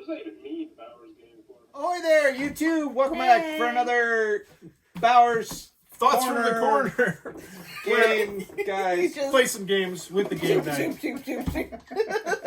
not even need Bowers game for him. Ahoy there, YouTube! Welcome back for another Bowers Thoughts from the corner. game, guys. Play some games with the game night.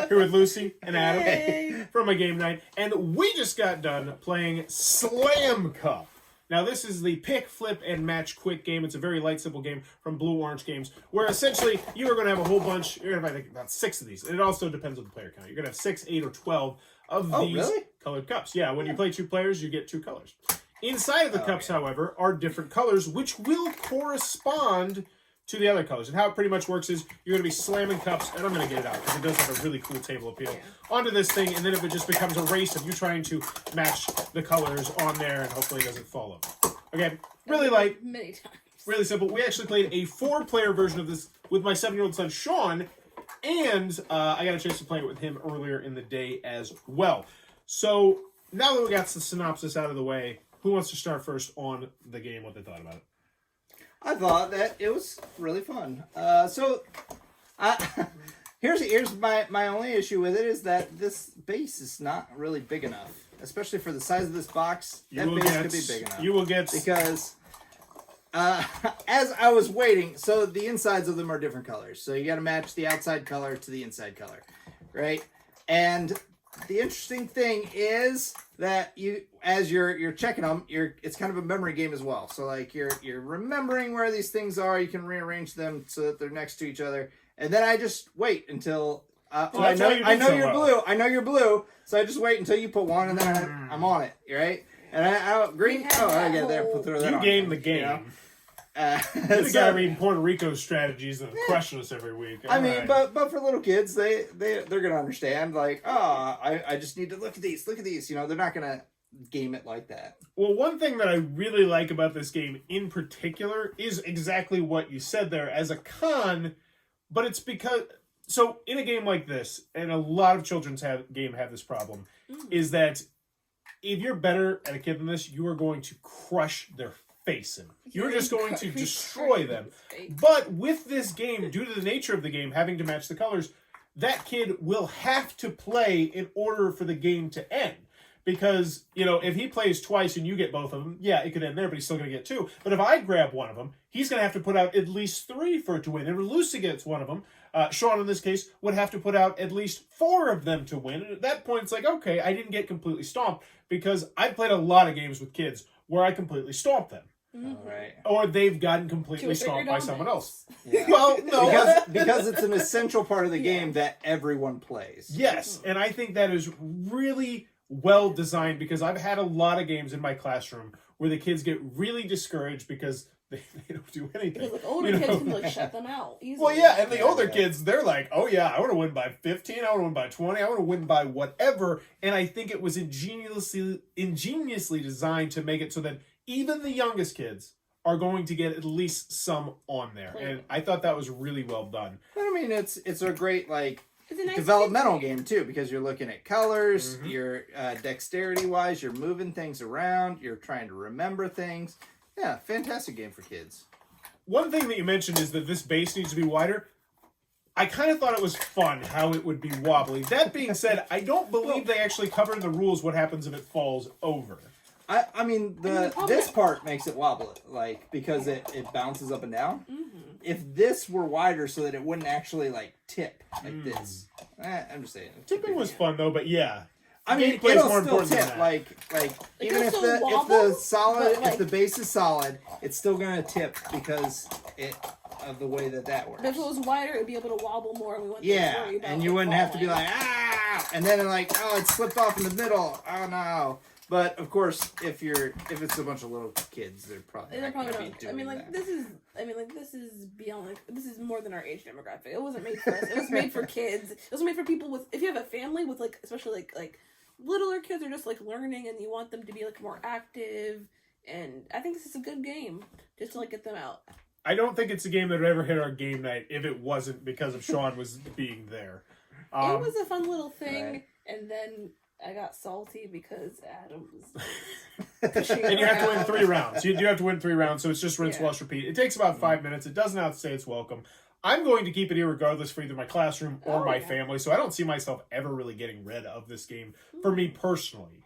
Here with Lucy and Adam from a game night. And we just got done playing Slam Cup. Now, this is the pick, flip, and match quick game. It's a very light, simple game from Blue Orange Games, where essentially you are going to have a whole bunch. You're going to have, I think, about 6 of these. And it also depends on the player count. You're going to have 6, 8, or 12 of these colored cups. Yeah, when you play 2 players, you get 2 colors. Inside of the cups, however, are different colors, which will correspond to the other colors. And how it pretty much works is you're going to be slamming cups, and I'm going to get it out because it does have a really cool table appeal, onto this thing, and then it just becomes a race of you trying to match the colors on there, and hopefully it doesn't fall over. Okay, really light, many times. really simple. We actually played a 4-player version of this with my 7-year-old son, Sean, and I got a chance to play it with him earlier in the day as well. So now that we got the synopsis out of the way, who wants to start first on the game, what they thought about it? I thought that it was really fun. Here's my only issue with it is that this base is not really big enough, especially for the size of this box. That base could be big enough. You will get... Because as I was waiting, so the insides of them are different colors. So you got to match the outside color to the inside color, right? And the interesting thing is that you, as you're checking them, it's kind of a memory game as well. So like you're remembering where these things are. You can rearrange them so that they're next to each other. And then I just wait until I know you're blue. I know you're blue. So I just wait until you put one, and then I'm on it, right? And I green. Oh, I get there. Throw that You on. game the game. You know? You're the guy reading Puerto Rico strategies and question us every week. I mean, but for little kids, they're gonna understand. Like, I just need to look at these. You know, they're not gonna game it like that. Well, one thing that I really like about this game in particular is exactly what you said there as a con, but it's because... So, in a game like this, and a lot of children's have this problem, is that if you're better at a kid than this, you are going to crush their face in. You're just going to destroy them. But with this game, due to the nature of the game, having to match the colors, that kid will have to play in order for the game to end. Because, you know, if he plays twice and you get both of them, yeah, it could end there, but he's still going to get 2. But if I grab one of them, he's going to have to put out at least 3 for it to win. And if Lucy gets one of them, Sean, in this case, would have to put out at least 4 of them to win. And at that point, it's like, okay, I didn't get completely stomped, because I've played a lot of games with kids where I completely stomped them. Mm-hmm. Right. Or they've gotten completely stomped by someone else. Yeah. Well, no. because it's an essential part of the game that everyone plays. Yes, and I think that is really well designed, because I've had a lot of games in my classroom where the kids get really discouraged because they don't do anything. Because like older kids can like shut them out easily. Well, yeah, and the older kids, they're like, oh yeah, I want to win by 15, I want to win by 20, I want to win by whatever. And I think it was ingeniously designed to make it so that even the youngest kids are going to get at least some on there. And I thought that was really well done. But I mean, it's a great, like, it's a nice developmental game too, because you're looking at colors, you're dexterity wise, you're moving things around, you're trying to remember things. Yeah, fantastic game for kids. One thing that you mentioned is that this base needs to be wider. I kind of thought it was fun how it would be wobbly. That being said, I don't believe they actually cover in the rules what happens if it falls over. I mean, this part makes it wobble, like, because it bounces up and down. If this were wider so that it wouldn't actually, like, tip like this. I'm just saying. Tipping was fun, though, but yeah. I mean, it'll still tip. Like even if the base is solid, it's still gonna tip because of the way that works. But if it was wider, it'd be able to wobble more, and we wouldn't worry about and you wouldn't have to be like and then like it slipped off in the middle. Oh no! But of course, if it's a bunch of little kids, they're probably not gonna be doing that. This is beyond, like, this is more than our age demographic. It wasn't made for us. It was made for kids. It was made for people with, if you have a family with, like, especially like littler kids are just like learning and you want them to be like more active, and I think this is a good game just to like get them out. I don't think it's a game that would ever hit our game night if it wasn't because of Sean was being there. It was a fun little thing, and then I got salty because Adam was pushing and you have to win 3 rounds. You do have to win 3 rounds, so it's just rinse, wash, repeat. It takes about 5 minutes. It doesn't outstay its welcome. I'm going to keep it here regardless for either my classroom or Oh, my yeah. family, so I don't see myself ever really getting rid of this game for me personally.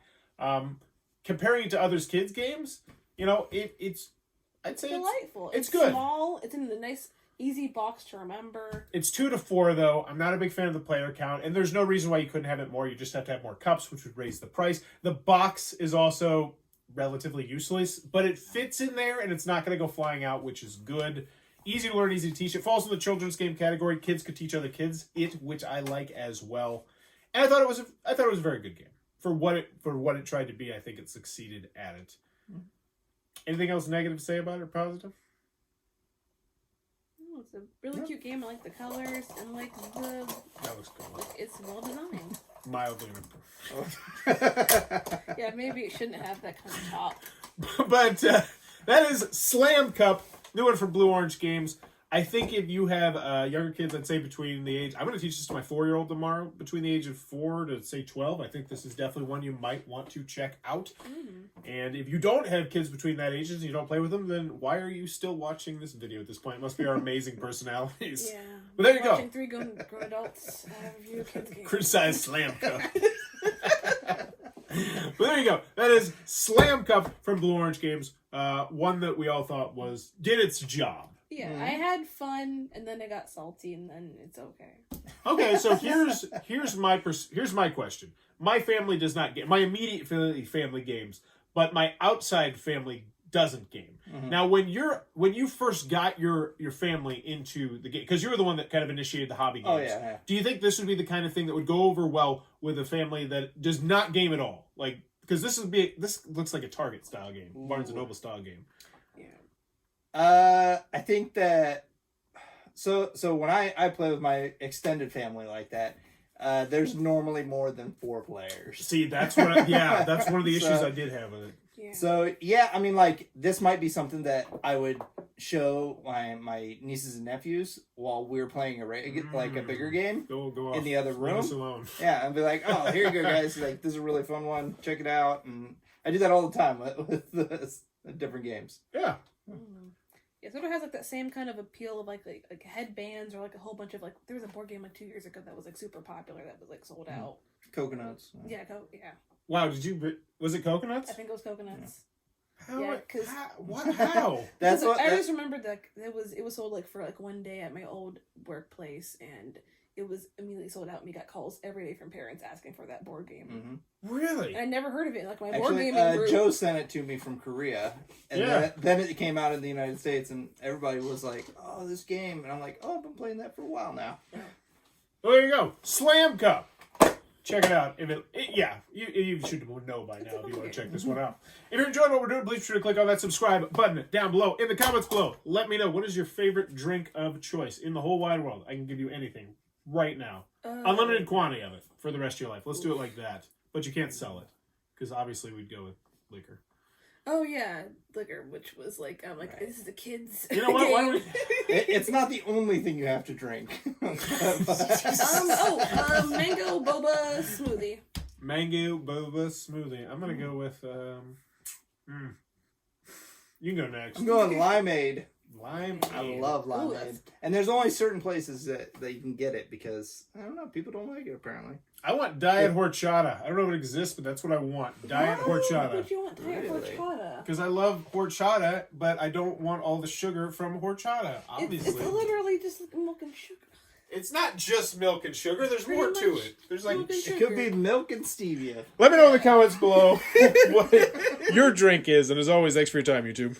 Comparing it to others' kids' games, you know, it's I'd say Delightful. it's good. Small. It's in a nice, easy box to remember. It's 2 to 4 though. I'm not a big fan of the player count, and there's no reason why you couldn't have it more. You just have to have more cups, which would raise the price. The box is also relatively useless, but it fits in there, and it's not going to go flying out, which is good. Easy to learn, easy to teach. It falls in the children's game category. Kids could teach other kids it, which I like as well. And I thought it was a very good game for what it tried to be. I think it succeeded at it. Anything else negative to say about it or positive? Oh, it's a really cute game. I like the colors and like the. That looks cool. It's well designed. Mildly improved. Yeah, maybe it shouldn't have that kind of top. But that is Slam Cup, new one from Blue Orange Games. I think if you have younger kids, I'd say between the age... I'm going to teach this to my 4-year-old tomorrow. Between the age of 4 to, say, 12, I think this is definitely one you might want to check out. And if you don't have kids between that age and you don't play with them, then why are you still watching this video at this point? It must be our amazing personalities. Yeah. But there you go. Watching 3 grown adults review a kids game. Criticize Slam Cup. But there you go. That is Slam Cup from Blue Orange Games. One that we all thought did its job. Yeah, I had fun, and then it got salty, and then it's okay. Okay, so here's my question. My family does not get my immediate family games, but my outside family doesn't game. Now, when you first got your family into the game, because you were the one that kind of initiated the hobby games. Oh yeah. Do you think this would be the kind of thing that would go over well with a family that does not game at all? Like, because this looks like a Target style game, Barnes and Noble style game. I think that so when I play with my extended family like that, there's normally more than 4 players. See, that's one of the issues I did have with it. Yeah. So yeah, I mean, like, this might be something that I would show my nieces and nephews while we're playing a bigger game Go off. in the other Leave room. us alone. Yeah, and be like, oh, here you go, guys. Like, this is a really fun one. Check it out. And I do that all the time with the different games. Yeah. Yeah, sort of has like that same kind of appeal of like headbands or like a whole bunch of like there was a board game like 2 years ago that was like super popular that was like sold out. Coconuts. Yeah, Wow, was it coconuts? I think it was coconuts. How? Yeah, 'cause- How? That's So what. I just remembered that it was sold like for like one day at my old workplace and it was immediately sold out and we got calls every day from parents asking for that board game. Really? And I never heard of it. Like my board Actually, gaming group. Joe sent it to me from Korea, and Yeah. then it came out in the United States, and everybody was like, "Oh, this game," and I'm like, "Oh, I've been playing that for a while now." Well, there you go. Slam Cup. Check it out. You should know by now if you want to check this one out. If you're enjoying what we're doing, please be sure to click on that subscribe button down below. In the comments below, let me know what is your favorite drink of choice in the whole wide world. I can give you anything right now. Unlimited quantity of it for the rest of your life. Let's do it like that. But you can't sell it. Because obviously we'd go with liquor. Oh yeah, liquor, which was like I'm like this is a kids. You know what? Why don't we... It's not the only thing you have to drink. Mango boba smoothie. Mango boba smoothie. I'm going to go with... You can go next. I'm going limeade. Lime. I love limeade. that's- And there's only certain places that you can get it because, I don't know, people don't like it apparently. I want diet horchata. I don't know if it exists, but that's what I want. Diet Why horchata. would you want diet Really? horchata? Because I love horchata, but I don't want all the sugar from horchata, obviously. It's literally just like milk and sugar. It's not just milk and sugar. There's Pretty more to much it. There's like... milk and It could be milk and stevia. Let me know in the comments below what your drink is. And as always, thanks for your time, YouTube.